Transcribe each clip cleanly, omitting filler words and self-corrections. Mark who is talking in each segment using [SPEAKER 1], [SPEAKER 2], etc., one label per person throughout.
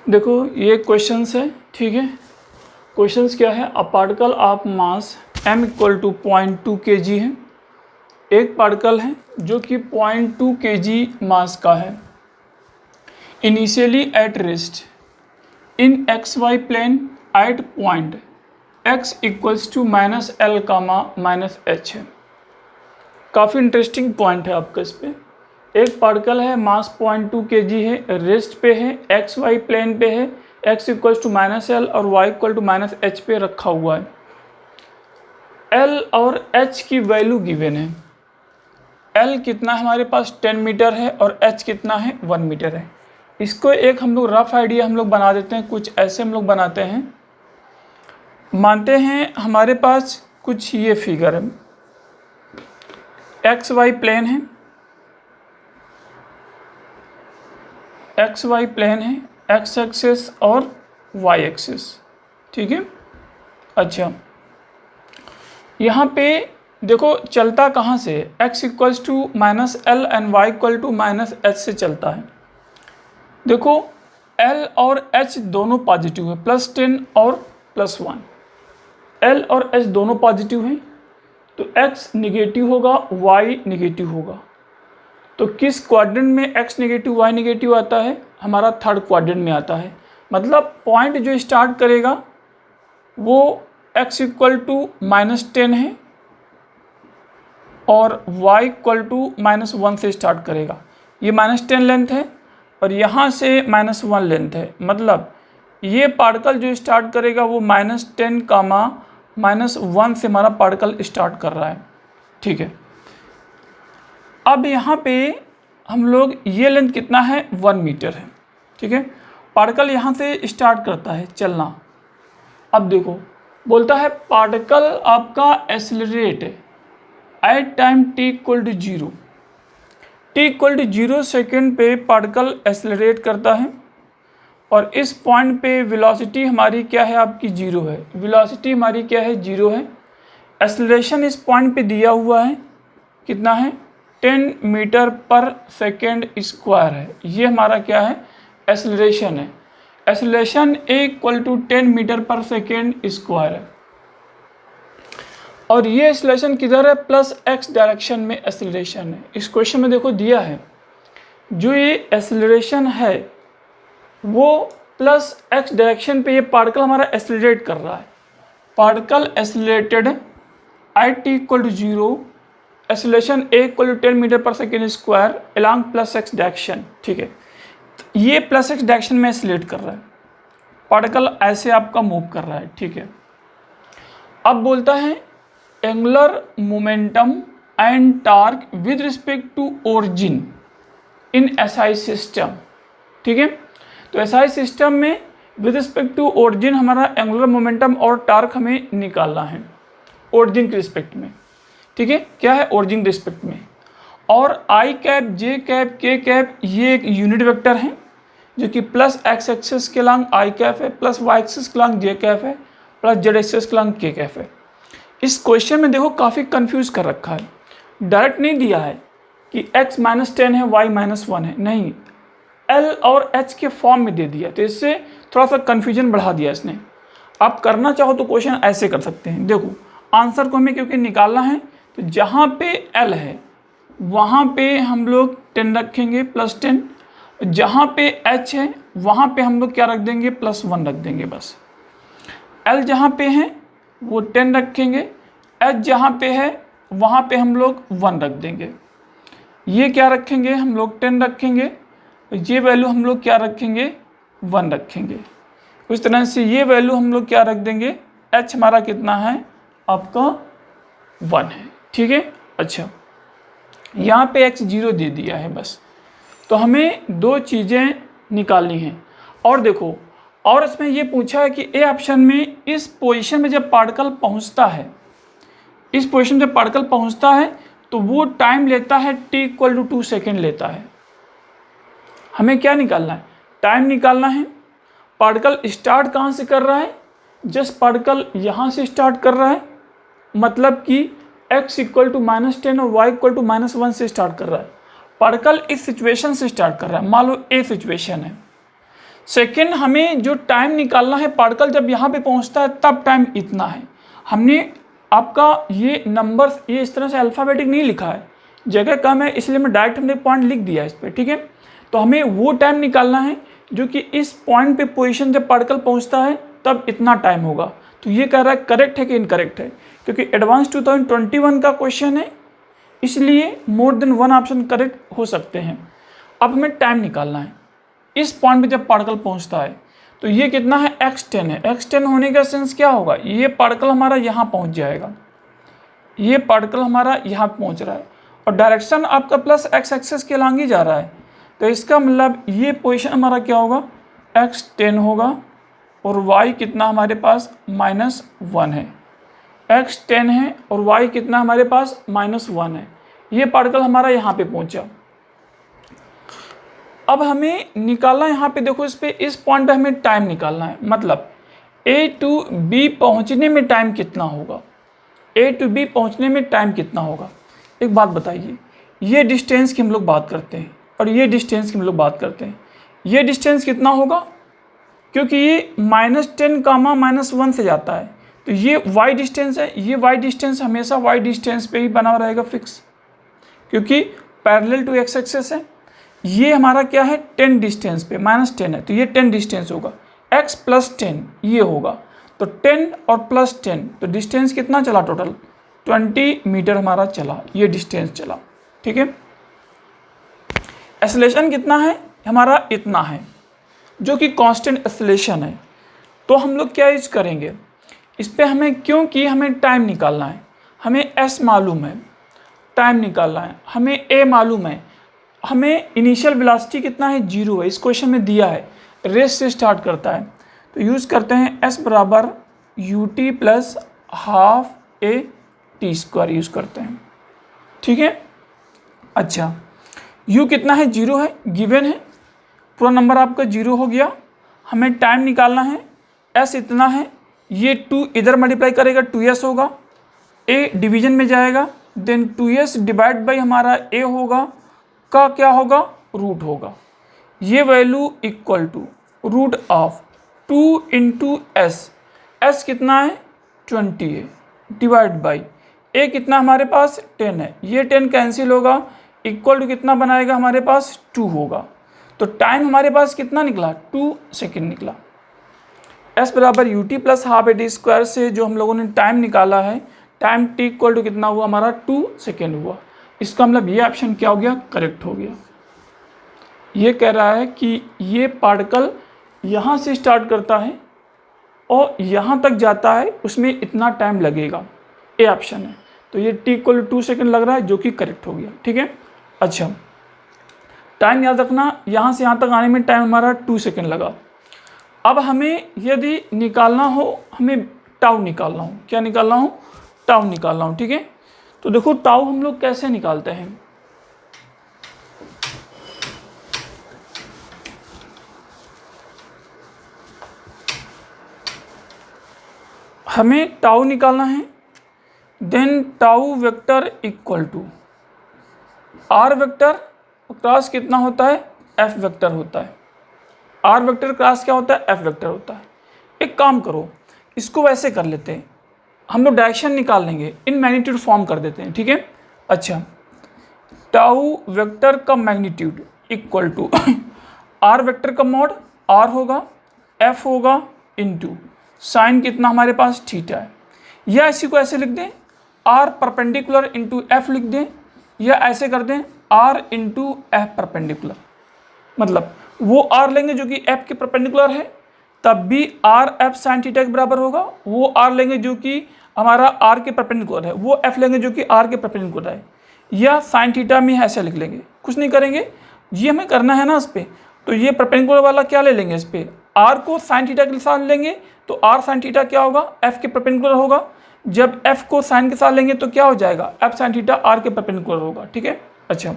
[SPEAKER 1] देखो ये क्वेश्चंस है, ठीक है। क्वेश्चंस क्या है, a particle of mass m equal to 0.2 kg है। एक पार्टिकल है जो कि 0.2 kg मास का है। Initially at rest in XY plane at point x equals to -l -h है। काफ़ी इंटरेस्टिंग पॉइंट है आपका इस पर। एक पार्टिकल है, मास 0.2 kg है, रेस्ट पे है, XY प्लेन पे है, x इक्वल्स टू -l और y इक्वल टू -h पे रखा हुआ है। l और h की वैल्यू गिवन है। l कितना है हमारे पास 10 मीटर है और h कितना है 1 मीटर है। इसको एक हम लोग रफ आइडिया हम लोग बना देते हैं, कुछ ऐसे हम लोग बनाते हैं। मानते हैं हमारे पास कुछ ये फिगर है, XY प्लेन है, XY प्लेन है, x एक्सिस और y एक्सिस, ठीक है। अच्छा, यहाँ पे देखो चलता कहाँ से, x equals to -l and y equal to -h से चलता है। देखो l और h दोनों पॉजिटिव है, +10 और +1। l और h दोनों पॉजिटिव हैं तो x निगेटिव होगा, y निगेटिव होगा। तो किस क्वाड्रेंट में x निगेटिव y निगेटिव आता है, हमारा थर्ड क्वाड्रेंट में आता है। मतलब पॉइंट जो स्टार्ट करेगा वो x इक्वल टू -10 है और y इक्वल टू -1 से स्टार्ट करेगा। ये -10 लेंथ है और यहाँ से -1 लेंथ है। मतलब ये पार्टिकल जो स्टार्ट करेगा वो -10 -1 से हमारा पार्टिकल स्टार्ट कर रहा है, ठीक है। अब यहाँ पे हम लोग ये लेंथ कितना है 1 मीटर है, ठीक है। पार्टिकल यहाँ से स्टार्ट करता है चलना। अब देखो बोलता है पार्टिकल आपका accelerate at time t equal to 0, t equal to 0 second पे पार्टिकल एक्सेलरेट करता है और इस पॉइंट पे वेलोसिटी हमारी क्या है, आपकी 0 है। वेलोसिटी हमारी क्या है, 0 है। एक्सेलरेशन इस पॉइंट पे दिया हुआ है, कितना है 10 मीटर पर सेकेंड स्क्वायर है। ये हमारा क्या है, एक्सेलरेशन है। Acceleration a equal to 10 metre पर सेकेंड स्क्वायर है और ये एक्सेलरेशन किधर है, +x डायरेक्शन में एक्सेलरेशन है। इस क्वेश्चन में देखो दिया है जो ये एक्सेलरेशन है वो +x डायरेक्शन पे ये पार्टिकल हमारा एक्सेलरेट कर रहा है। Particle accelerated at t equal to 0, acceleration a equal to 10 metre पर second square along +x direction, ठीक है। ये +x डायरेक्शन में एक्सेलरेट कर रहा है, पार्टिकल ऐसे आपका मूव कर रहा है, ठीक है। अब बोलता है angular momentum and torque with respect to origin in SI system, ठीक है। तो SI सिस्टम में विद रिस्पेक्ट टू ओरिजिन हमारा एंगुलर मोमेंटम और टॉर्क हमें निकालना है ओरिजिन के रिस्पेक्ट में, ठीक है। क्या है, ओरिजिन के रिस्पेक्ट में। और I cap, J cap, K cap ये एक यूनिट वेक्टर है जो कि +x एक्सिस के लॉन्ग I कैप है, +y एक्सिस के लॉन्ग J कैप है, +z एक्सिस के लॉन्ग K कैप है। इस क्वेश्चन में देखो काफ़ी कंफ्यूज कर रखा है, डायरेक्ट नहीं दिया है कि x -10 है, y -1 है, नहीं, l और h के फॉर्म में दे दिया। तो इससे थोड़ा सा कन्फ्यूजन बढ़ा दिया इसने। आप करना चाहो तो क्वेश्चन ऐसे कर सकते हैं। देखो आंसर को हमें क्योंकि निकालना है तो जहाँ पे l है वहाँ पे हम लोग 10 रखेंगे, +10। जहाँ पे h है वहाँ पे हम लोग क्या रख देंगे, +1 रख देंगे बस। l जहाँ पे है वो 10 रखेंगे, h जहाँ पे है वहाँ पे हम लोग 1 रख देंगे। ये क्या रखेंगे, हम लोग 10 रखेंगे, ये वैल्यू हम लोग क्या रखेंगे, 1 रखेंगे। उस तरह से ये वैल्यू हम लोग क्या रख देंगे, h हमारा कितना है, आपका 1 है, ठीक है। अच्छा, यहाँ पे x 0 दे दिया है बस। तो हमें दो चीज़ें निकालनी हैं। और देखो, और इसमें ये पूछा है कि ए ऑप्शन में इस पोजीशन में जब पार्टिकल पहुँचता है, इस पोजीशन में जब पार्टिकल पहुँचता है तो वो टाइम लेता है t इक्वल टू 2 सेकेंड लेता है। हमें क्या निकालना है, टाइम निकालना है। पार्टिकल स्टार्ट कहाँ से कर रहा है, जस्ट पार्टिकल यहाँ से स्टार्ट कर रहा है, मतलब कि x इक्वल टू -10 और y इक्वल टू -1 से स्टार्ट कर रहा है। पार्टिकल इस सिचुएशन से स्टार्ट कर रहा है, मान लो ए सिचुएशन है। सेकेंड, हमें जो टाइम निकालना है पार्टिकल जब यहाँ पे पहुँचता है तब टाइम इतना है। हमने आपका ये नंबर्स ये इस तरह से अल्फ़ाबेटिक नहीं लिखा है, जगह कम है इसलिए मैं डायरेक्ट हमने पॉइंट लिख दिया है इस पर, ठीक है। तो हमें वो टाइम निकालना है जो कि इस पॉइंट पे पोजीशन जब पार्टिकल पहुंचता है तब इतना टाइम होगा। तो ये कह रहा है करेक्ट है कि इनकरेक्ट है, क्योंकि एडवांस 2021 का क्वेश्चन है इसलिए more than one option correct हो सकते हैं। अब हमें टाइम निकालना है इस पॉइंट पे जब पार्टिकल पहुंचता है। तो ये कितना है, x10 है। x10 होने का सेंस क्या होगा, ये पार्टिकल हमारा यहाँ पहुँच जाएगा, ये पार्टिकल हमारा यहाँ पहुँच रहा है और डायरेक्शन आपका प्लस x एक्सेस के लांग ही जा रहा है। तो इसका मतलब ये पोजीशन हमारा क्या होगा, x10 होगा और y कितना हमारे पास -1 है। x10 है और y कितना हमारे पास -1 है। ये पार्टिकल हमारा यहाँ पे पहुँचा। अब हमें निकालना यहाँ पे देखो, इस पॉइंट पे हमें टाइम निकालना है, मतलब A to B पहुँचने में टाइम कितना होगा, A to B पहुँचने में टाइम कितना होगा। एक बात बताइए, ये डिस्टेंस की हम लोग बात करते हैं और ये डिस्टेंस की हम लोग बात करते हैं। ये डिस्टेंस कितना होगा, क्योंकि ये -10 कामा -1 से जाता है, तो ये y डिस्टेंस है। ये y डिस्टेंस हमेशा y डिस्टेंस पे ही बना रहेगा फिक्स, क्योंकि पैरेलल टू x एक्सेस है। ये हमारा क्या है, 10 डिस्टेंस पे -10 है, तो ये 10 डिस्टेंस होगा, x + 10 ये होगा। तो 10 और +10 तो डिस्टेंस कितना चला, टोटल 20 मीटर हमारा चला, ये डिस्टेंस चला, ठीक है। एक्सेलरेशन कितना है हमारा, इतना है, जो कि कांस्टेंट एक्सेलरेशन है। तो हम लोग क्या यूज करेंगे इस पर, हमें क्योंकि हमें टाइम निकालना है, हमें s मालूम है, टाइम निकालना है, हमें a मालूम है, हमें इनिशियल वेलोसिटी कितना है, 0 है, इस क्वेश्चन में दिया है, रेस से स्टार्ट करता है। तो यूज़ करते हैं s बराबर ut + ½ a t² यूज़ करते हैं, ठीक है। अच्छा, u कितना है, 0 है, गिवन है, पूरा नंबर आपका 0 हो गया। हमें टाइम निकालना है, s इतना है, ये 2 इधर मल्टीप्लाई करेगा 2s होगा, a डिवीजन में जाएगा, देन 2s डिवाइड बाई हमारा a होगा, का क्या होगा, रूट होगा। ये value equal to √2 × s, s कितना है 20 है, डिवाइड बाई a कितना हमारे पास 10 है, ये 10 कैंसिल होगा, इक्वल टू कितना बनाएगा हमारे पास 2 होगा। तो टाइम हमारे पास कितना निकला, 2 सेकेंड निकला। s बराबर ut + ½ a t² से जो हम लोगों ने टाइम निकाला है, टाइम t इक्वल टू कितना हुआ हमारा, 2 सेकेंड हुआ। इसका मतलब ये ऑप्शन क्या हो गया, करेक्ट हो गया। ये कह रहा है कि ये पार्टिकल यहाँ से स्टार्ट करता है और यहाँ तक जाता है, उसमें इतना टाइम लगेगा, ये ऑप्शन है। तो ये t इक्वल टू 2 सेकेंड लग रहा है, जो कि करेक्ट हो गया, ठीक है। अच्छा, टाइम याद रखना, यहाँ से यहाँ तक आने में टाइम हमारा 2 सेकेंड लगा। अब हमें यदि निकालना हो, हमें टाउ निकालना हो, क्या निकालना हो, टाउ निकालना हो, ठीक है। तो देखो टाउ हम लोग कैसे निकालते हैं, हमें टाउ निकालना है, then tau vector equal to R vector cross कितना होता है, एफ वेक्टर होता है। आर वेक्टर क्रॉस क्या होता है, एफ वेक्टर होता है। एक काम करो, इसको वैसे कर लेते हैं, हम लोग डायरेक्शन निकाल लेंगे, इन मैग्नीट्यूड फॉर्म कर देते हैं, ठीक है। अच्छा, टाउ वेक्टर का magnitude equal to R vector का मॉड आर होगा, एफ होगा इनटू साइन कितना हमारे पास थीटा है, या इसी को ऐसे लिख दें आर परपेंडिकुलर इंटू एफ लिख दें, या ऐसे कर दें आर इंटू एफ परपेंडिकुलर। मतलब वो आर लेंगे जो कि एफ के परपेंडिकुलर है, तब भी आर एफ साइन थीटा के बराबर होगा। वो आर लेंगे जो कि हमारा आर के परपेंडिकुलर है, वो एफ लेंगे जो कि आर के परपेंडिकुलर है, या साइन थीटा में ऐसे लिख लेंगे, कुछ नहीं करेंगे, ये हमें करना है ना इस पर। तो ये परपेंडिकुलर वाला क्या ले लेंगे, इस पर आर को साइन थीटा के साथ लेंगे, तो आर साइन थीटा क्या होगा, एफ के परपेंडिकुलर होगा। जब एफ को साइन के साथ लेंगे तो क्या हो जाएगा, एफ साइन थीटा आर के परपेंडिकुलर होगा, ठीक है। अच्छा,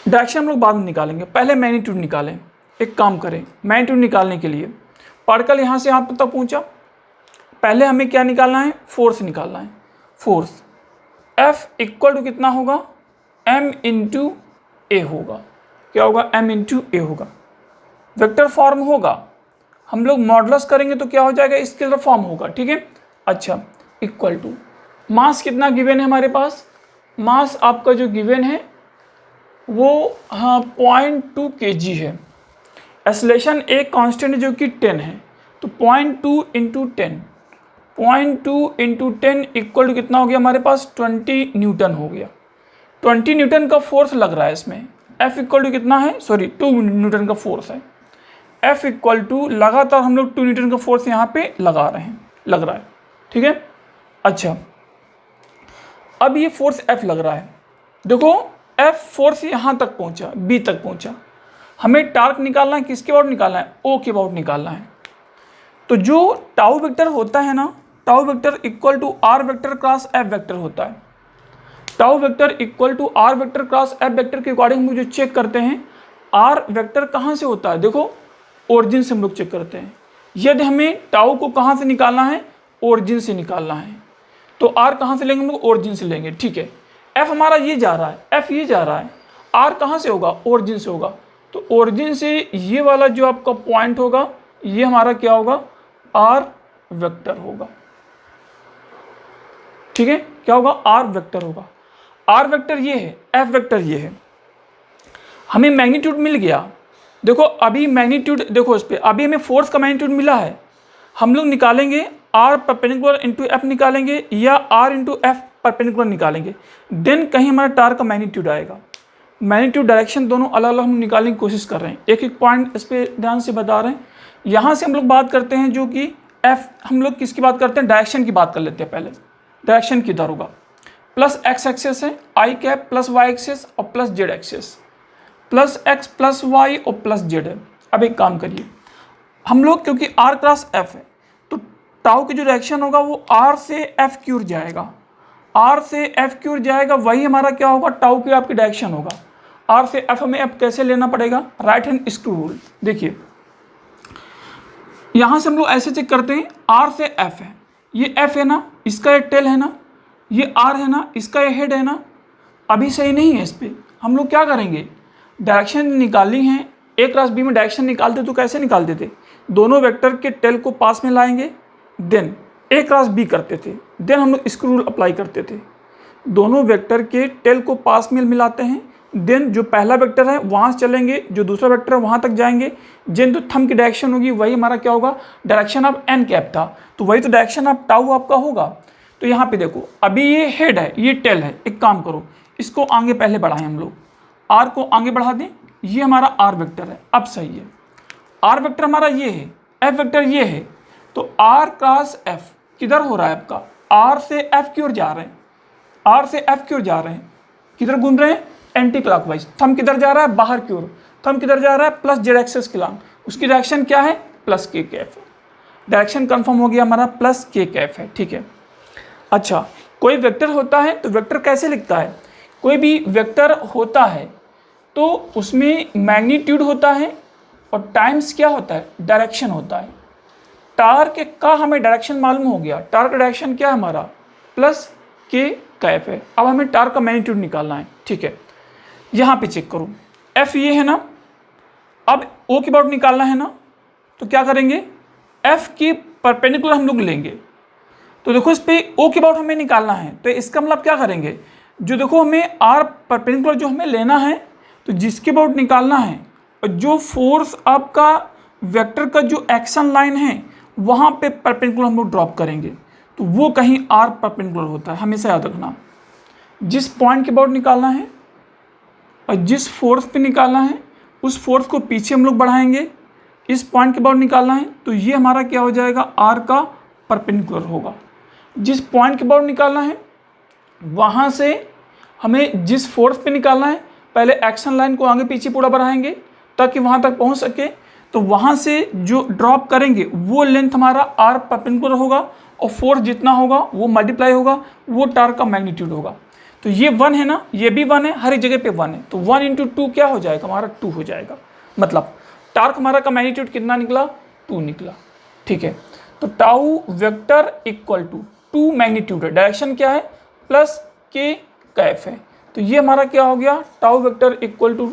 [SPEAKER 1] डायरेक्शन हम लोग बाद में निकालेंगे, पहले मैग्नीट्यूड निकालें। एक काम करें, मैग्नीट्यूड निकालने के लिए पार्टिकल यहाँ से यहाँ तक पहुँचा, पहले हमें क्या निकालना है, फोर्स निकालना है। फोर्स एफ इक्वल टू कितना होगा, एम इंटू ए होगा, क्या होगा, एम इंटू ए होगा। वेक्टर फॉर्म होगा, हम लोग मॉडुलस करेंगे तो क्या हो जाएगा, स्केलर फॉर्म होगा, ठीक है। अच्छा, इक्वल टू मास कितना गिवन है हमारे पास, मास आपका जो गिवन है वो 0.2 kg है। एक्सेलरेशन एक कांस्टेंट जो कि 10 है, तो 0.2 इंटू 10, 0.2 इंटू 10 इक्वल टू कितना हो गया हमारे पास 20 न्यूटन हो गया। 20 न्यूटन का फोर्स लग रहा है इसमें। F इक्वल टू कितना है, सॉरी 2 न्यूटन का फोर्स है। F इक्वल टू लगातार हम लोग 2 न्यूटन का फोर्स यहाँ पे लगा रहे हैं, लग रहा है, ठीक है। अच्छा, अब ये फोर्स F लग रहा है, देखो F फोर्स यहाँ तक पहुँचा, B तक पहुँचा, हमें टार्क निकालना है, किसके अबाउट निकालना है, O के अबाउट निकालना है। तो जो टाउ वेक्टर होता है ना, tau vector equal to R vector cross F vector होता है। Tau vector equal to R vector cross F vector के अकॉर्डिंग हम जो चेक करते हैं, आर वेक्टर कहाँ से होता है, देखो ओरिजिन से हम लोग चेक करते हैं। यदि हमें टाउ को कहाँ से निकालना है, ओरिजिन से निकालना है, तो आर कहाँ से लेंगे हम लोग, ओरिजिन से लेंगे, ठीक है। एफ हमारा ये जा रहा है, एफ ये जा रहा है, आर कहाँ से होगा, ओरिजिन से होगा, तो ओरिजिन से ये वाला जो आपका पॉइंट होगा ये हमारा क्या होगा, आर वेक्टर होगा, ठीक है। क्या होगा, आर वेक्टर होगा। आर वेक्टर ये है, एफ वेक्टर ये है। हमें मैग्नीट्यूड मिल गया, देखो अभी मैग्नीट्यूड देखो इस पे, अभी हमें फोर्स का मैग्नीट्यूड मिला है। हम लोग निकालेंगे आर परपेंडिकुलर इंटू एफ निकालेंगे या आर इंटू एफ परपेंडिकुलर निकालेंगे, देन कहीं हमारा टार्क का मैग्नीट्यूड आएगा। मैग्नीट्यूड डायरेक्शन दोनों अलग अलग हम निकालने की कोशिश कर रहे हैं, एक एक पॉइंट इस पर ध्यान से बता रहे हैं। यहाँ से हम लोग बात करते हैं जो कि एफ, हम लोग किसकी बात करते हैं, डायरेक्शन की बात कर लेते हैं पहले। डायरेक्शन किधर होगा, प्लस एक्स एक्सेस है I cap, plus Y axis और plus Z axis, plus X plus Y और प्लस जेड है। अब एक काम करिए, हम लोग क्योंकि आर क्रॉस एफ है तो टाउ की जो डायरेक्शन होगा वो आर से एफ की ओर जाएगा, आर से एफ की ओर जाएगा, वही हमारा क्या होगा, टाउ की आपकी डायरेक्शन होगा। आर से एफ हमें अब कैसे लेना पड़ेगा, राइट हैंड स्क्रू रूल। देखिए यहाँ से हम लोग ऐसे चेक करते हैं, आर से एफ है, ये एफ है ना, इसका ये टेल है ना, ये आर है ना, इसका ये हेड है ना। अभी सही नहीं है इस पर, हम लोग क्या करेंगे, डायरेक्शन निकालनी है, ए क्रॉस बी में डायरेक्शन निकालते तो कैसे निकालते थे, दोनों वेक्टर के टेल को पास में लाएंगे, देन ए क्रॉस बी करते थे, देन हम लोग स्क्रू रूल अप्लाई करते थे। दोनों वेक्टर के टेल को पास में मिलाते हैं, देन जो पहला वेक्टर है वहाँ से चलेंगे, जो दूसरा वेक्टर है वहाँ तक जाएंगे, जिन तो थंब की डायरेक्शन होगी वही हमारा क्या होगा, डायरेक्शन ऑफ एन कैप था, तो वही तो डायरेक्शन ऑफ टाउ आपका होगा। तो यहाँ पे देखो अभी ये हेड है, ये टेल है, एक काम करो इसको आगे पहले बढ़ाएं हम लोग, आर को आगे बढ़ा दें, ये हमारा आर वेक्टर है। अब सही है, आर वेक्टर हमारा ये है, एफ वेक्टर ये है, तो आर क्रॉस एफ किधर हो रहा है आपका, आर से एफ की ओर जा रहे हैं, आर से एफ की ओर जा रहे हैं, किधर घूम रहे हैं, एंटी क्लॉकवाइज। थंब किधर जा रहा है, बाहर की ओर, थंब किधर जा रहा है, प्लस जेड एक्सेस के लॉन्ग, उसकी डायरेक्शन क्या है, प्लस के कैफ है। डायरेक्शन कंफर्म हो गया हमारा, प्लस के कैफ है, ठीक है। अच्छा, कोई वेक्टर होता है तो वेक्टर कैसे लिखता है, कोई भी वेक्टर होता है तो उसमें मैग्नीट्यूड होता है और टाइम्स क्या होता है, डायरेक्शन होता है। टार्क का हमें डायरेक्शन मालूम हो गया, टार्क डायरेक्शन क्या है हमारा, प्लस के कैफ है। अब हमें टार्क का मैग्नीट्यूड निकालना है, ठीक है। यहाँ पे चेक करो, एफ ये है ना, अब ओ की अबाउट निकालना है ना, तो क्या करेंगे, एफ की परपेंडिकुलर हम लोग लेंगे, तो देखो इस पे ओ की अबाउट हमें निकालना है, तो इसका मतलब क्या करेंगे, जो देखो हमें आर परपेंडिकुलर जो हमें लेना है, तो जिसके अबाउट निकालना है, और जो फोर्स आपका वेक्टर का जो एक्शन लाइन है वहाँ पे परपेंडिकुलर हम लोग ड्रॉप करेंगे, तो वो कहीं आर परपेंडिकुलर होता है। हमेशा याद रखना, जिस पॉइंट के अबाउट निकालना है और जिस फोर्स पे निकालना है उस फोर्स को पीछे हम लोग बढ़ाएंगे, इस पॉइंट के अबाउट निकालना है तो ये हमारा क्या हो जाएगा, आर का परपेंडिकुलर होगा। जिस पॉइंट के अबाउट निकालना है वहाँ से हमें जिस फोर्स पे निकालना है, पहले एक्शन लाइन को आगे पीछे पूरा बढ़ाएंगे ताकि वहाँ तक पहुँच सके, तो वहाँ से जो ड्रॉप करेंगे वो लेंथ हमारा आर परपेंडिकुलर होगा और फोर्स जितना होगा वो मल्टीप्लाई होगा, वो टार्क का मैग्नीट्यूड होगा। तो ये 1 है ना, ये भी 1 है, हर एक जगह पे 1 है, तो 1 × 2 क्या हो जाएगा हमारा, 2 हो जाएगा। मतलब टार्क हमारा का मैग्नीट्यूड कितना निकला, 2 निकला, ठीक है। तो tau vector equal to 2 magnitude है, डायरेक्शन क्या है, प्लस के कैफ है, तो ये हमारा क्या हो गया, tau vector equal two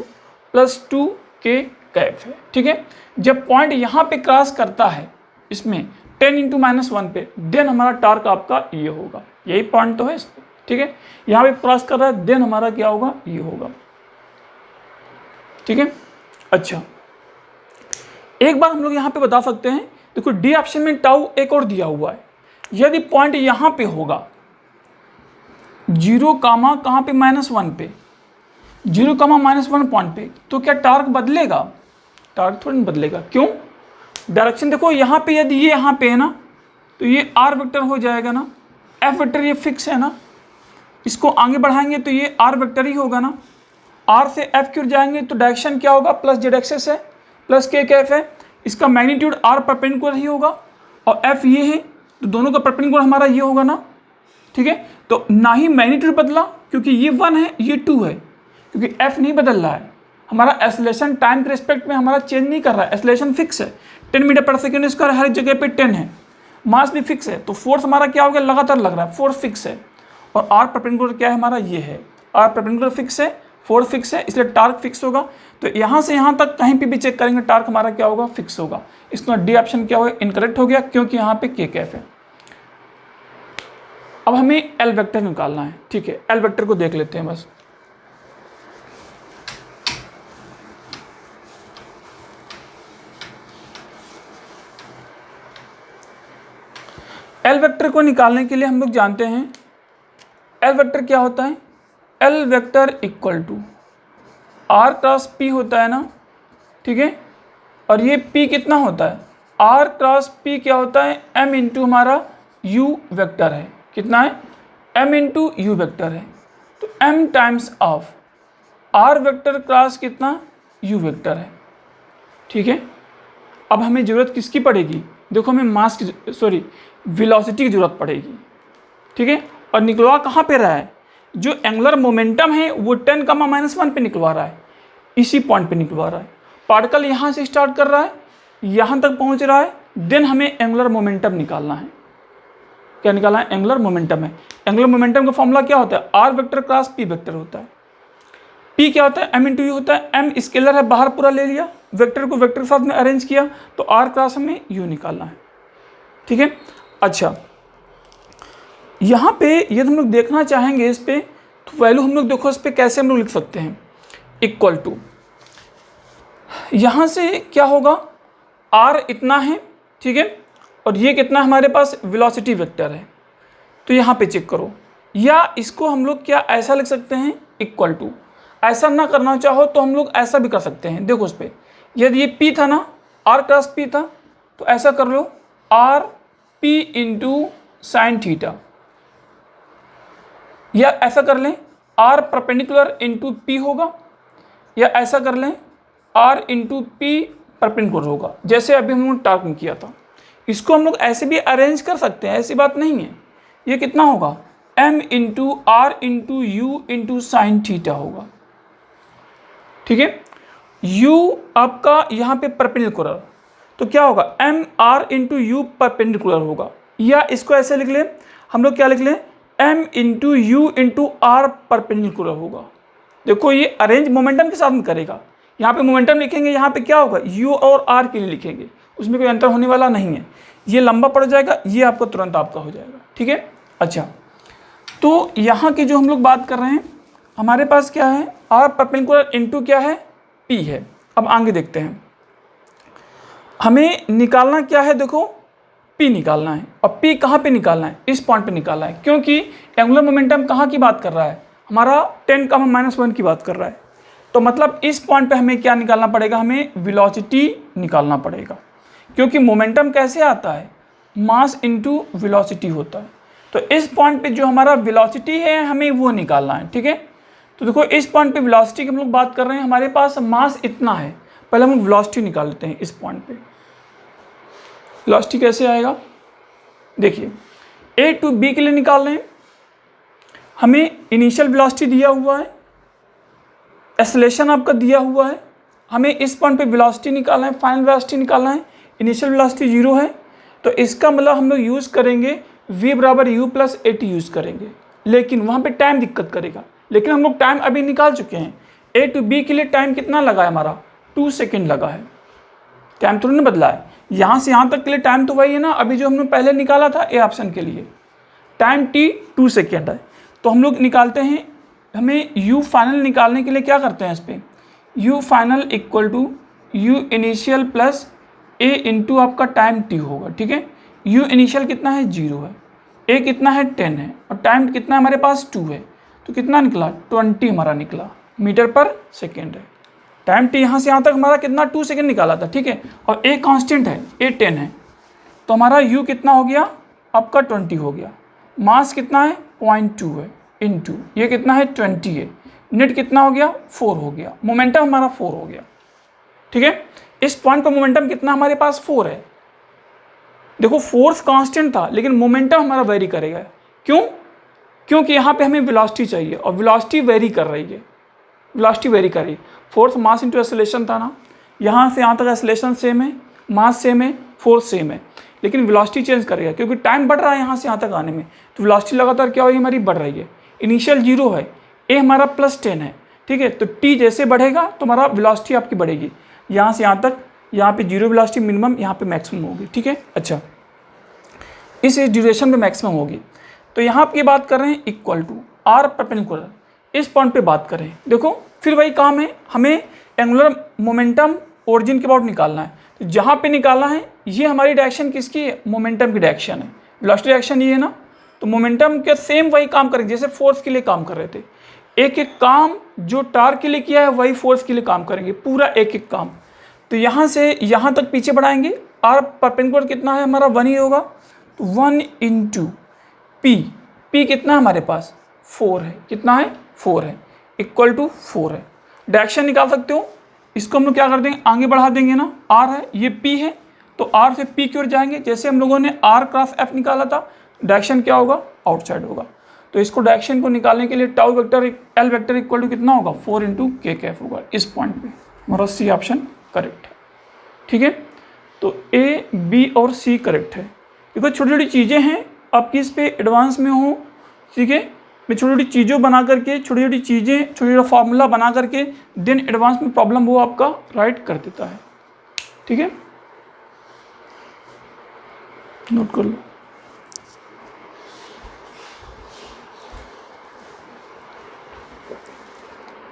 [SPEAKER 1] plus 2 के कैफ है, ठीक है। जब पॉइंट यहाँ पे क्रॉस करता है इसमें 10 × -1 पे, देन हमारा टार्क आपका ये होगा, यही पॉइंट तो है इसका, ठीक है। यहाँ पे क्रॉस कर रहा है, देन हमारा क्या होगा, ये होगा, ठीक है। अच्छा, एक बार हम लोग यहाँ पे बता सकते हैं, देखो डी ऑप्शन में टाउ एक और दिया हुआ है, यदि पॉइंट यहाँ पे होगा 0, कहाँ पे -1 पे, 0, -1 पॉइंट पे, तो क्या टार्क बदलेगा? टार्क थोड़ी नहीं बदलेगा, क्यों? डायरेक्शन देखो यहाँ पे, यदि ये यहाँ पे है ना, तो ये आर वेक्टर हो जाएगा ना, एफ वेक्टर ये फिक्स है ना, इसको आगे बढ़ाएंगे तो ये आर वेक्टर ही होगा ना, आर से एफ की ओर जाएंगे तो डायरेक्शन क्या होगा, प्लस जेड एक्सेस है, प्लस के कैफ है, इसका मैग्नीट्यूड आर परपेंडिकुलर ही होगा, और एफ ये है, तो दोनों का परपेंडिकुलर हमारा ये होगा ना, ठीक है। तो ना ही मैग्नीट्यूड बदला, क्योंकि ये 1 है, ये 2 है, क्योंकि एफ नहीं बदल रहा है, हमारा एक्सेलरेशन टाइम के रिस्पेक्ट में हमारा चेंज नहीं कर रहा है, एक्सेलरेशन फिक्स है, 10 मीटर/सेकंड हर जगह पे 10 है, मास भी फिक्स है, तो फोर्स हमारा क्या हो गया, लगातार लग रहा है, फोर्स फिक्स है, और आर परपेंडिकुलर क्या है हमारा, ये है, आर परपेंडिकुलर फिक्स है, फोर्स फिक्स है, इसलिए टार्क फिक्स होगा। तो यहाँ से यहाँ तक कहीं पे भी चेक करेंगे, टार्क हमारा क्या होगा, फिक्स होगा। इसका डी ऑप्शन क्या होगा, इनकरेक्ट हो गया, क्योंकि यहाँ पे के कैफ है। अब हमें एल वेक्टर निकालना है, ठीक है। एल वेक्टर को देख लेते हैं बस। एल वेक्टर को निकालने के लिए हम लोग जानते हैं एल वेक्टर क्या होता है, L vector equal to R cross P होता है ना, ठीक है। और ये पी कितना होता है, आर क्रॉस पी क्या होता है, एम इंटू हमारा यू वेक्टर है, कितना है, एम इंटू यू वेक्टर है, तो M times of R vector cross कितना, यू वेक्टर है, ठीक है। अब हमें ज़रूरत किसकी पड़ेगी, देखो हमें मास की सॉरी वेलोसिटी की ज़रूरत पड़ेगी, ठीक है। और निकलवा कहाँ पे रहा है, जो एंगुलर मोमेंटम है वो 10, -1 पे निकलवा रहा है, इसी पॉइंट पे निकलवा रहा है। पार्टिकल यहाँ से स्टार्ट कर रहा है, यहाँ तक पहुँच रहा है, देन हमें एंगुलर मोमेंटम निकालना है। क्या निकालना है, एंगुलर मोमेंटम है। एंगुलर मोमेंटम का फॉर्मूला क्या होता है, R vector cross P vector होता है। पी क्या होता है, एम इंटू यू होता है, एम स्केलर है, बाहर पूरा ले लिया, वेक्टर को वेक्टर के साथ में अरेंज किया, तो आर क्रॉस हमें यू निकालना है, ठीक है। अच्छा, यहाँ पे यदि हम लोग देखना चाहेंगे इस पे, तो वैल्यू हम लोग देखो इस पे कैसे हम लोग लिख सकते हैं, इक्वल टू, यहाँ से क्या होगा, आर इतना है, ठीक है, और ये कितना हमारे पास वेलोसिटी वेक्टर है, तो यहाँ पे चेक करो, या इसको हम लोग क्या ऐसा लिख सकते हैं, इक्वल टू। ऐसा ना करना चाहो तो हम लोग ऐसा भी कर सकते हैं, देखो उस पर, यदि ये पी था ना, आर क्रॉस पी था, तो ऐसा कर लो, R P into sine theta, या ऐसा कर लें आर परपेंडिकुलर इंटू पी होगा, या ऐसा कर लें आर इंटू पी परपेंडिकुलर होगा, जैसे अभी हम लोग टार्क में किया था। इसको हम लोग ऐसे भी अरेंज कर सकते हैं, ऐसी बात नहीं है। ये कितना होगा, M into R into U into sine theta होगा, ठीक है। यू आपका यहाँ पे परपेंडिकुलर, तो क्या होगा, M R into U perpendicular होगा, या इसको ऐसे लिख लें हम लोग, क्या लिख लें, M into U into R perpendicular होगा। देखो ये अरेंज मोमेंटम के साथ में करेगा, यहाँ पे मोमेंटम लिखेंगे, यहाँ पे क्या होगा, यू और आर के लिए लिखेंगे, उसमें कोई अंतर होने वाला नहीं है। ये लंबा पड़ जाएगा, ये आपका तुरंत आपका हो जाएगा, ठीक है। अच्छा, तो यहाँ की जो हम लोग बात कर रहे हैं, हमारे पास क्या है, आर परपेंडिकुलर इंटू क्या है, पी है। अब आगे देखते हैं, हमें निकालना क्या है, देखो पी निकालना है, और पी कहाँ पे निकालना है, इस पॉइंट पे निकालना है, क्योंकि एंगुलर मोमेंटम कहाँ की बात कर रहा है, हमारा 10, -1 की बात कर रहा है। तो मतलब इस पॉइंट पे हमें क्या निकालना पड़ेगा, हमें वेलोसिटी निकालना पड़ेगा, क्योंकि मोमेंटम कैसे आता है, मास इंटू वेलोसिटी होता है। तो इस पॉइंट पे जो हमारा वेलोसिटी है हमें वो निकालना है, ठीक है। तो देखो इस पॉइंट पे वेलोसिटी की हम लोग बात कर रहे हैं, हमारे पास मास इतना है, पहले हम वेलोसिटी निकाल लेते हैं। इस पॉइंट पे वेलोसिटी कैसे आएगा, देखिए ए टू बी के लिए निकाल रहे हैं, हमें इनिशियल वेलोसिटी दिया हुआ है, एक्सेलरेशन आपका दिया हुआ है, हमें इस पॉइंट पे वेलोसिटी निकालना है, फाइनल वेलोसिटी निकालना है। इनिशियल वेलोसिटी 0 है, तो इसका मतलब हम लोग यूज़ करेंगे v बराबर u प्लस at यूज़ करेंगे, लेकिन वहाँ पे टाइम दिक्कत करेगा। लेकिन हम लोग टाइम अभी निकाल चुके हैं, a टू b के लिए टाइम कितना लगा है हमारा 2 सेकेंड लगा है, टाइम थोड़ी ना बदला है। यहाँ से यहाँ तक के लिए टाइम तो वही है ना, अभी जो हमने पहले निकाला था ए ऑप्शन के लिए, टाइम t 2 सेकेंड है। तो हम लोग निकालते हैं, हमें u फाइनल निकालने के लिए क्या करते हैं, इस पर u final equal to u initial plus a into आपका टाइम t होगा, ठीक है। u इनिशियल कितना है 0 है, a कितना है 10 है, और टाइम कितना हमारे पास 2 है, तो कितना निकला 20 हमारा निकला मीटर पर सेकेंड है। टाइम t यहाँ से यहाँ तक हमारा कितना 2 सेकेंड निकाला था, ठीक है। और a कांस्टेंट है, a 10 है, तो हमारा u कितना हो गया आपका 20 हो गया। मास कितना है 0.2 है, इनटू ये कितना है 20 है, नेट कितना हो गया 4 हो गया, मोमेंटम हमारा 4 हो गया, ठीक है। इस पॉइंट पर मोमेंटम कितना हमारे पास 4 है। देखो फोर्स कांस्टेंट था लेकिन मोमेंटम हमारा वेरी करेगा, क्यों? क्योंकि यहाँ पे हमें वेलोसिटी चाहिए और वेलोसिटी वेरी कर रही है, वेलोसिटी वेरी कर रही है। फोर्स मास इंटू एक्सेलरेशन था ना, यहाँ से यहाँ तक एक्सेलरेशन सेम है, मास सेम है, फोर्स सेम है, लेकिन वेलोसिटी चेंज करेगा क्योंकि टाइम बढ़ रहा है यहाँ से यहाँ तक आने में, तो वेलोसिटी लगातार क्या हो रही है हमारी, बढ़ रही है। इनिशियल 0 है, ए हमारा +10 है, ठीक है। तो टी जैसे बढ़ेगा तो हमारा वेलोसिटी आपकी बढ़ेगी, यहाँ से यहाँ तक, यहाँ पे 0 वेलोसिटी मिनिमम, यहाँ पे मैक्सिमम होगी, ठीक है। अच्छा, इस ड्यूरेशन में मैक्सिमम होगी। तो यहाँ पे बात कर रहे हैं इक्वल टू आर परपेंडिकुलर, इस पॉइंट पे बात करें, देखो फिर वही काम है, हमें एंगुलर मोमेंटम ओरिजिन के अबाउट निकालना है। तो जहाँ पे निकालना है ये हमारी डायरेक्शन किसकी है, मोमेंटम की डायरेक्शन है, वेलोसिटी डायरेक्शन ये है ना, तो मोमेंटम के सेम वही काम करेंगे जैसे फोर्स के लिए काम कर रहे थे। एक एक काम जो टार के लिए किया है वही फोर्स के लिए काम करेंगे, पूरा एक एक काम। तो यहाँ से यहाँ तक पीछे बढ़ाएंगे, आर परपेंडिकुलर कितना है हमारा 1 ही होगा, तो 1 इंटू पी, पी कितना हमारे पास 4 है, कितना है 4 है, इक्वल टू 4 है। डायरेक्शन निकाल सकते हो, इसको हम लोग क्या कर देंगे आगे बढ़ा देंगे ना, आर है ये पी है, तो आर से पी की ओर जाएंगे, जैसे हम लोगों ने आर क्रॉस एफ निकाला था, डायरेक्शन क्या होगा आउटसाइड होगा। तो इसको डायरेक्शन को निकालने के लिए tau vector L vector equal to कितना होगा 4 इंटू के कैफ होगा। इस पॉइंट पे हमारा सी ऑप्शन करेक्ट है, ठीक है। तो ए बी और सी करेक्ट है। देखो छोटी छोटी चीज़ें हैं, आपकी इस पे एडवांस में हो, ठीक है। मैं छोटी छोटी चीज़ों बना करके, छोटी छोटी चीज़ें, छोटी छोटा फार्मूला बना करके देन एडवांस में प्रॉब्लम वो आपका राइट कर देता है, ठीक है, नोट कर लो।